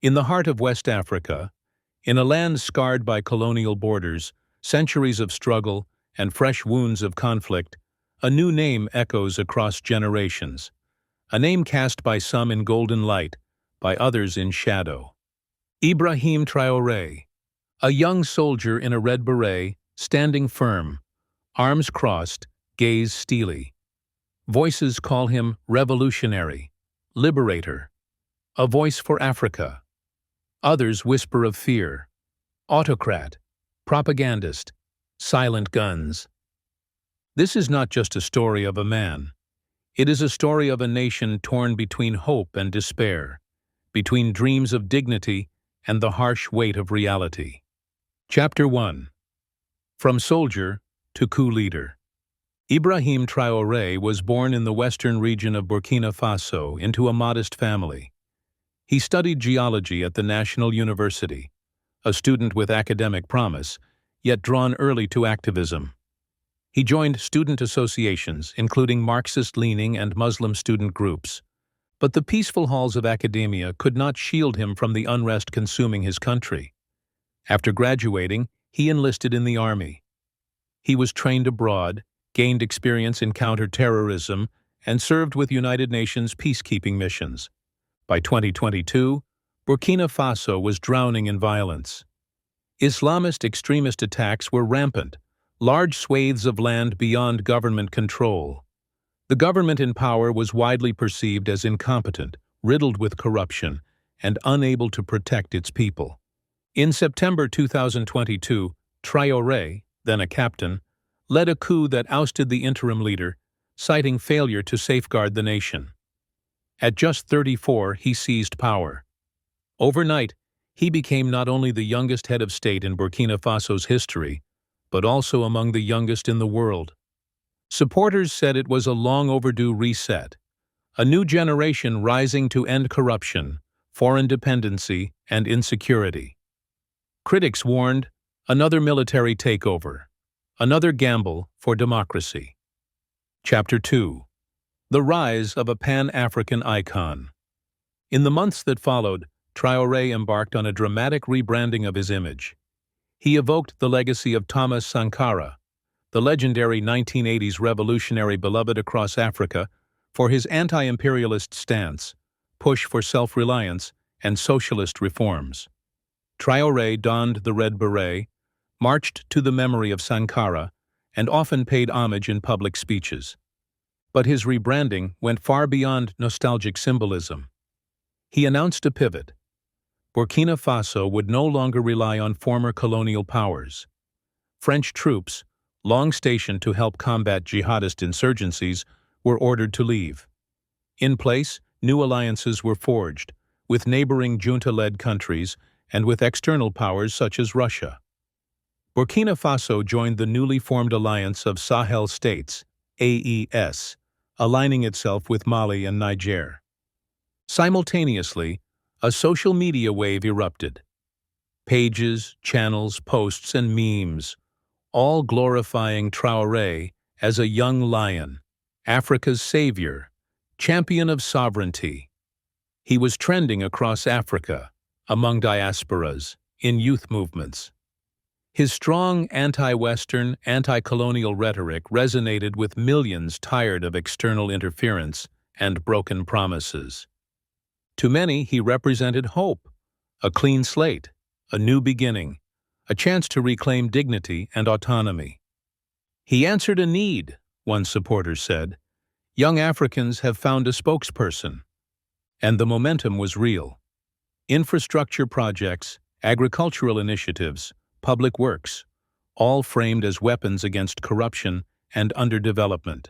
In the heart of West Africa, in a land scarred by colonial borders, centuries of struggle, and fresh wounds of conflict, a new name echoes across generations, a name cast by some in golden light, by others in shadow. Ibrahim Traoré, a young soldier in a red beret, standing firm, arms crossed, gaze steely. Voices call him revolutionary, liberator, a voice for Africa. Others whisper of fear, autocrat, propagandist, silent guns. This is not just a story of a man. It is a story of a nation torn between hope and despair, between dreams of dignity and the harsh weight of reality. Chapter 1. From Soldier to Coup Leader. Ibrahim Traoré was born in the western region of Burkina Faso into a modest family. He studied geology at the National University, a student with academic promise, yet drawn early to activism. He joined student associations, including Marxist-leaning and Muslim student groups. But the peaceful halls of academia could not shield him from the unrest consuming his country. After graduating, he enlisted in the army. He was trained abroad, gained experience in counter-terrorism, and served with United Nations peacekeeping missions. By 2022, Burkina Faso was drowning in violence. Islamist extremist attacks were rampant, large swathes of land beyond government control. The government in power was widely perceived as incompetent, riddled with corruption, and unable to protect its people. In September 2022, Traoré, then a captain, led a coup that ousted the interim leader, citing failure to safeguard the nation. At just 34, he seized power. Overnight, he became not only the youngest head of state in Burkina Faso's history, but also among the youngest in the world. Supporters said it was a long-overdue reset, a new generation rising to end corruption, foreign dependency, and insecurity. Critics warned, another military takeover, another gamble for democracy. Chapter 2. The Rise of a Pan-African Icon. In the months that followed, Traoré embarked on a dramatic rebranding of his image. He evoked the legacy of Thomas Sankara, the legendary 1980s revolutionary beloved across Africa for his anti-imperialist stance, push for self-reliance, and socialist reforms. Traoré donned the red beret, marched to the memory of Sankara, and often paid homage in public speeches. But his rebranding went far beyond nostalgic symbolism. He announced a pivot. Burkina Faso would no longer rely on former colonial powers. French troops, long stationed to help combat jihadist insurgencies, were ordered to leave. In place, new alliances were forged, with neighboring junta-led countries and with external powers such as Russia. Burkina Faso joined the newly formed alliance of Sahel states, AES, aligning itself with Mali and Niger. Simultaneously, a social media wave erupted. Pages, channels, posts, and memes, all glorifying Traoré as a young lion, Africa's savior, champion of sovereignty. He was trending across Africa, among diasporas, in youth movements. His strong anti-Western, anti-colonial rhetoric resonated with millions tired of external interference and broken promises. To many, he represented hope, a clean slate, a new beginning, a chance to reclaim dignity and autonomy. He answered a need, one supporter said. Young Africans have found a spokesperson. And the momentum was real. Infrastructure projects, agricultural initiatives, public works, all framed as weapons against corruption and underdevelopment.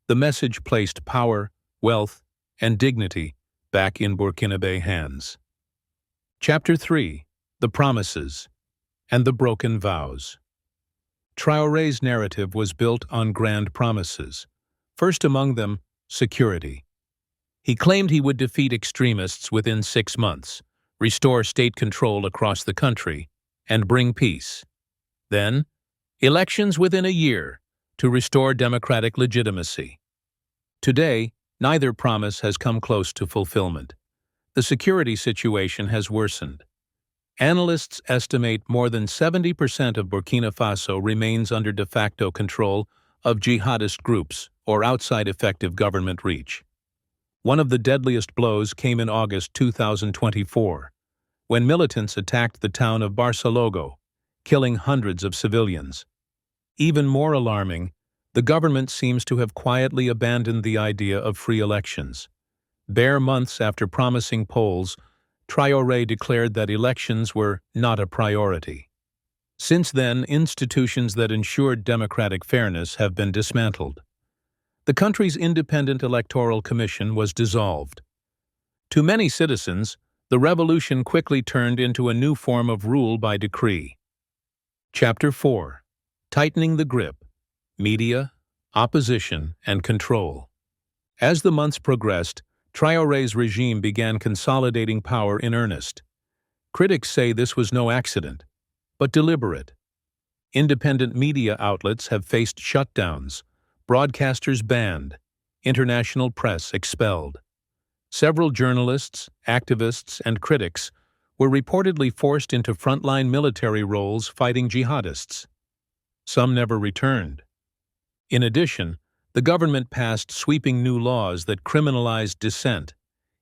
The message placed power, wealth, and dignity back in Burkinabe hands. Chapter 3. The Promises and the Broken Vows. Traoré's narrative was built on grand promises, first among them, security. He claimed he would defeat extremists within 6 months, restore state control across the country, and bring peace. Then, elections within a year to restore democratic legitimacy. Today, neither promise has come close to fulfillment. the security situation has worsened. Analysts estimate more than 70% of Burkina Faso remains under de facto control of jihadist groups or outside effective government reach. One of the deadliest blows came in August 2024, when militants attacked the town of Barcelogo, killing hundreds of civilians. Even more alarming, the government seems to have quietly abandoned the idea of free elections. Bare months after promising polls, Traore declared that elections were not a priority. Since then, institutions that ensured democratic fairness have been dismantled. The country's independent electoral commission was dissolved. To many citizens, the revolution quickly turned into a new form of rule by decree. Chapter 4. Tightening the Grip: Media, Opposition, and Control. As the months progressed, Traore's regime began consolidating power in earnest. Critics say this was no accident, but deliberate. Independent media outlets have faced shutdowns, broadcasters banned, international press expelled. Several journalists, activists, and critics were reportedly forced into frontline military roles fighting jihadists. Some never returned. In addition, the government passed sweeping new laws that criminalized dissent,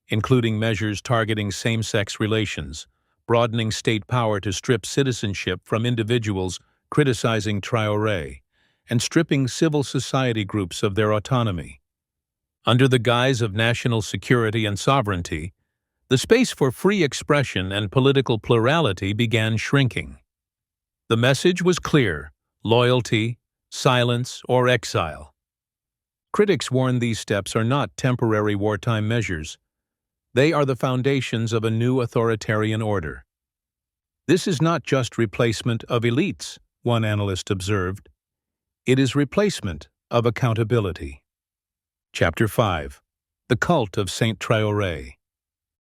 including measures targeting same-sex relations, broadening state power to strip citizenship from individuals criticizing Traore, and stripping civil society groups of their autonomy. Under the guise of national security and sovereignty, the space for free expression and political plurality began shrinking. The message was clear: loyalty, silence, or exile. Critics warn these steps are not temporary wartime measures. They are the foundations of a new authoritarian order. This is not just replacement of elites, one analyst observed. It is replacement of accountability. Chapter 5. The Cult of Saint Traore.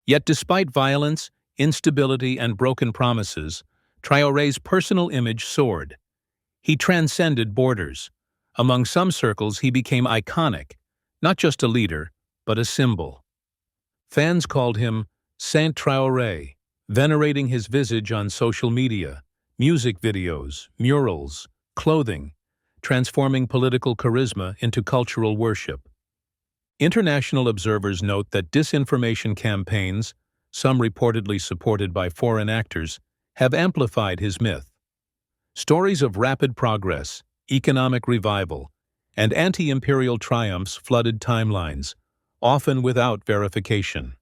Yet despite violence, instability, and broken promises, Traore's personal image soared. He transcended borders. Among some circles, he became iconic, not just a leader, but a symbol. Fans called him Saint Traore, venerating his visage on social media, music videos, murals, clothing, transforming political charisma into cultural worship. International observers note that disinformation campaigns, some reportedly supported by foreign actors, have amplified his myth. Stories of rapid progress, economic revival, and anti-imperial triumphs flooded timelines, often without verification.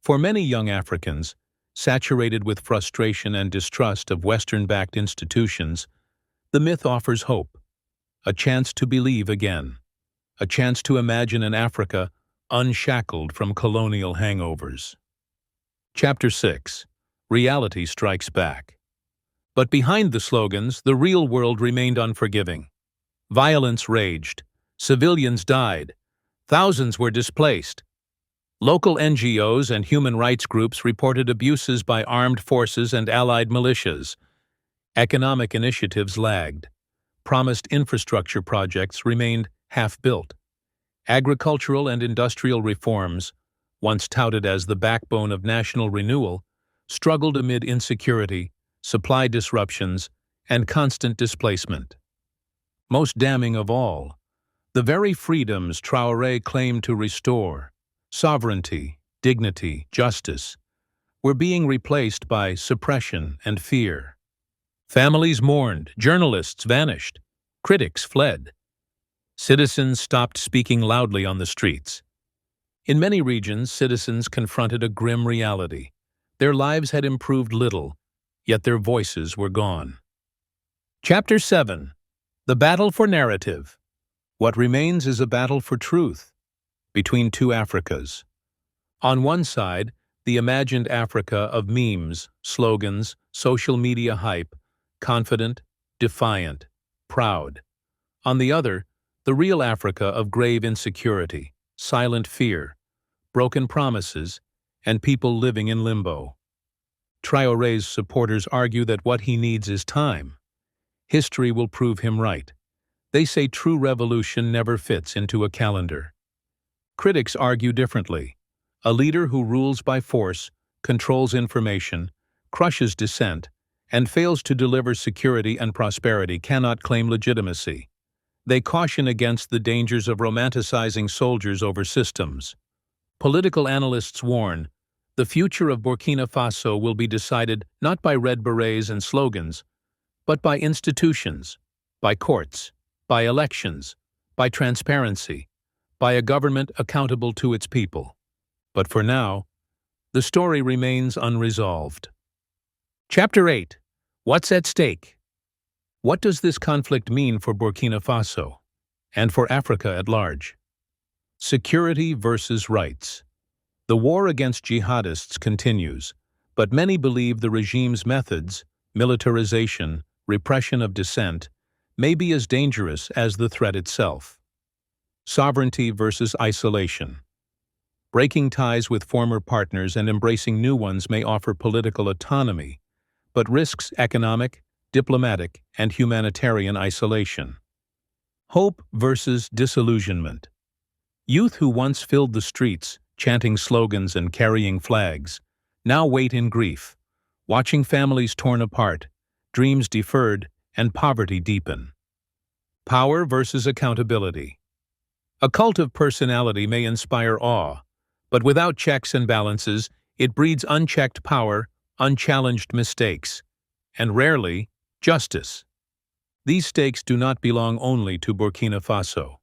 For many young Africans, saturated with frustration and distrust of Western-backed institutions, the myth offers hope, a chance to believe again, a chance to imagine an Africa unshackled from colonial hangovers. Chapter 6. Reality Strikes Back. But behind the slogans, the real world remained unforgiving. Violence raged. Civilians died. Thousands were displaced. Local NGOs and human rights groups reported abuses by armed forces and allied militias. Economic initiatives lagged. Promised infrastructure projects remained half-built. Agricultural and industrial reforms, once touted as the backbone of national renewal, struggled amid insecurity, supply disruptions, and constant displacement. Most damning of all, the very freedoms Traore claimed to restore, sovereignty, dignity, justice, were being replaced by suppression and fear. Families mourned, journalists vanished, critics fled. Citizens stopped speaking loudly on the streets. In many regions, citizens confronted a grim reality. Their lives had improved little, yet their voices were gone. Chapter 7. The Battle for Narrative. What remains is a battle for truth, between two Africas. On one side, the imagined Africa of memes, slogans, social media hype, confident, defiant, proud. On the other, the real Africa of grave insecurity, silent fear, broken promises, and people living in limbo. Traore's supporters argue that what he needs is time. History will prove him right. They say true revolution never fits into a calendar. Critics argue differently. A leader who rules by force, controls information, crushes dissent, and fails to deliver security and prosperity cannot claim legitimacy. They caution against the dangers of romanticizing soldiers over systems. Political analysts warn, the future of Burkina Faso will be decided not by red berets and slogans, but by institutions, by courts, by elections, by transparency, by a government accountable to its people. But for now, the story remains unresolved. Chapter 8. What's at stake? What does this conflict mean for Burkina Faso, and for Africa at large? Security versus rights. The war against jihadists continues, but many believe the regime's methods, militarization, repression of dissent, may be as dangerous as the threat itself. Sovereignty versus isolation. Breaking ties with former partners and embracing new ones may offer political autonomy, but risks economic, diplomatic, and humanitarian isolation. Hope versus disillusionment. Youth who once filled the streets, chanting slogans and carrying flags, now wait in grief, watching families torn apart, dreams deferred, and poverty deepen. Power versus accountability. A cult of personality may inspire awe, but without checks and balances, it breeds unchecked power, unchallenged mistakes, and rarely, justice. These stakes do not belong only to Burkina Faso.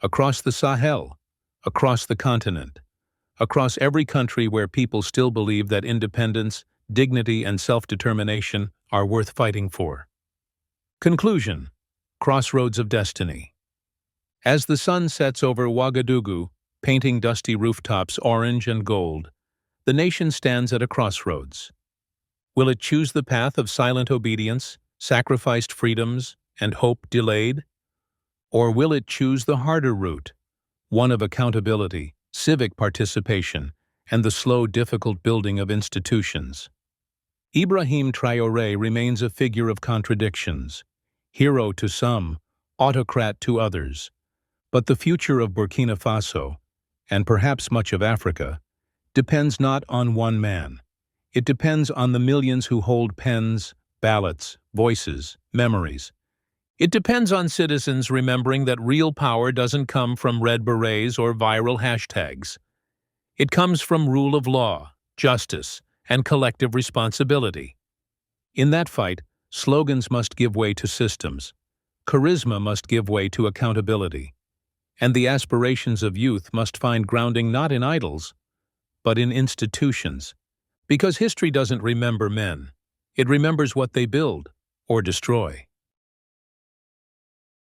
Across the Sahel, across the continent, across every country where people still believe that independence, dignity, and self-determination are worth fighting for. Conclusion. Crossroads of destiny. As the sun sets over Ouagadougou, painting dusty rooftops orange and gold, the nation stands at a crossroads. Will it choose the path of silent obedience, sacrificed freedoms, and hope delayed? Or will it choose the harder route, one of accountability, civic participation, and the slow, difficult building of institutions? Ibrahim Traoré remains a figure of contradictions, hero to some, autocrat to others. But the future of Burkina Faso, and perhaps much of Africa, depends not on one man. It depends on the millions who hold pens, ballots, voices, memories. It depends on citizens remembering that real power doesn't come from red berets or viral hashtags. It comes from rule of law, justice, and collective responsibility. In that fight, slogans must give way to systems, charisma must give way to accountability, and the aspirations of youth must find grounding not in idols, but in institutions. Because history doesn't remember men, it remembers what they build or destroy.